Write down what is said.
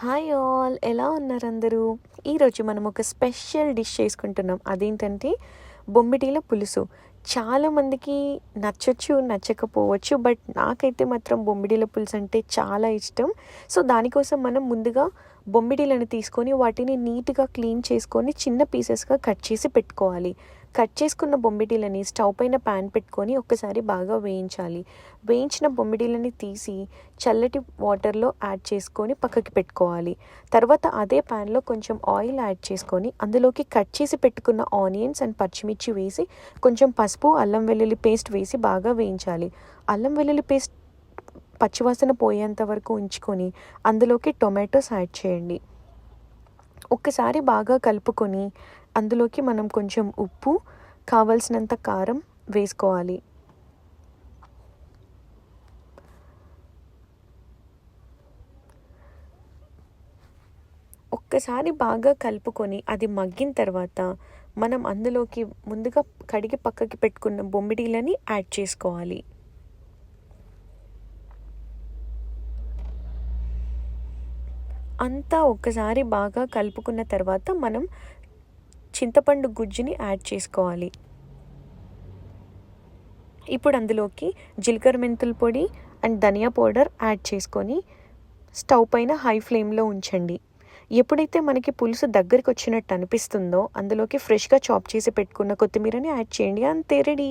Hi all, ఎలా ఉన్నారు అందరూ? ఈరోజు మనం ఒక స్పెషల్ డిష్ చేసుకుంటున్నాం. అదేంటంటే బొమ్మిడీల పులుసు. చాలామందికి నచ్చొచ్చు, నచ్చకపోవచ్చు. బట్ నాకైతే మాత్రం బొమ్మిడీల పులుసు అంటే చాలా ఇష్టం. సో దానికోసం మనం ముందుగా బొమ్మిడీలను తీసుకొని వాటిని నీట్గా క్లీన్ చేసుకొని చిన్న పీసెస్గా కట్ చేసి పెట్టుకోవాలి. కట్ చేసుకున్న బొమ్మిడీలని స్టవ్ పైన ప్యాన్ పెట్టుకొని ఒక్కసారి బాగా వేయించాలి. వేయించిన బొమ్మిడీలని తీసి చల్లటి వాటర్లో యాడ్ చేసుకొని పక్కకి పెట్టుకోవాలి. తర్వాత అదే ప్యాన్లో కొంచెం ఆయిల్ యాడ్ చేసుకొని అందులోకి కట్ చేసి పెట్టుకున్న ఆనియన్స్ అండ్ పచ్చిమిర్చి వేసి కొంచెం పసుపు, అల్లం వెల్లుల్లి పేస్ట్ వేసి బాగా వేయించాలి. అల్లం వెల్లుల్లి పేస్ట్ పచ్చివాసన పోయేంత వరకు ఉంచుకొని అందులోకి టొమాటోస్ యాడ్ చేయండి. ఒక్కసారి బాగా కలుపుకొని అందులోకి మనం కొంచెం ఉప్పు, కావలసినంత కారం వేసుకోవాలి. ఒక్కసారి బాగా కలుపుకొని అది మగ్గిన తర్వాత మనం అందులోకి ముందుగా కడిగి పక్కకి పెట్టుకున్న బొమ్మిడీలని యాడ్ చేసుకోవాలి. అంతా ఒక్కసారి బాగా కలుపుకున్న తర్వాత మనం చింతపండు గుజ్జుని యాడ్ చేసుకోవాలి. ఇప్పుడు అందులోకి జీలకర్ర మెంతుల పొడి అండ్ ధనియా పౌడర్ యాడ్ చేసుకొని స్టవ్ పైన హై ఫ్లేమ్లో ఉంచండి. ఎప్పుడైతే మనకి పులుసు దగ్గరికి వచ్చినట్టు అనిపిస్తుందో అందులోకి ఫ్రెష్గా చాప్ చేసి పెట్టుకున్న కొత్తిమీరని యాడ్ చేయండి. అంతే, రెడీ.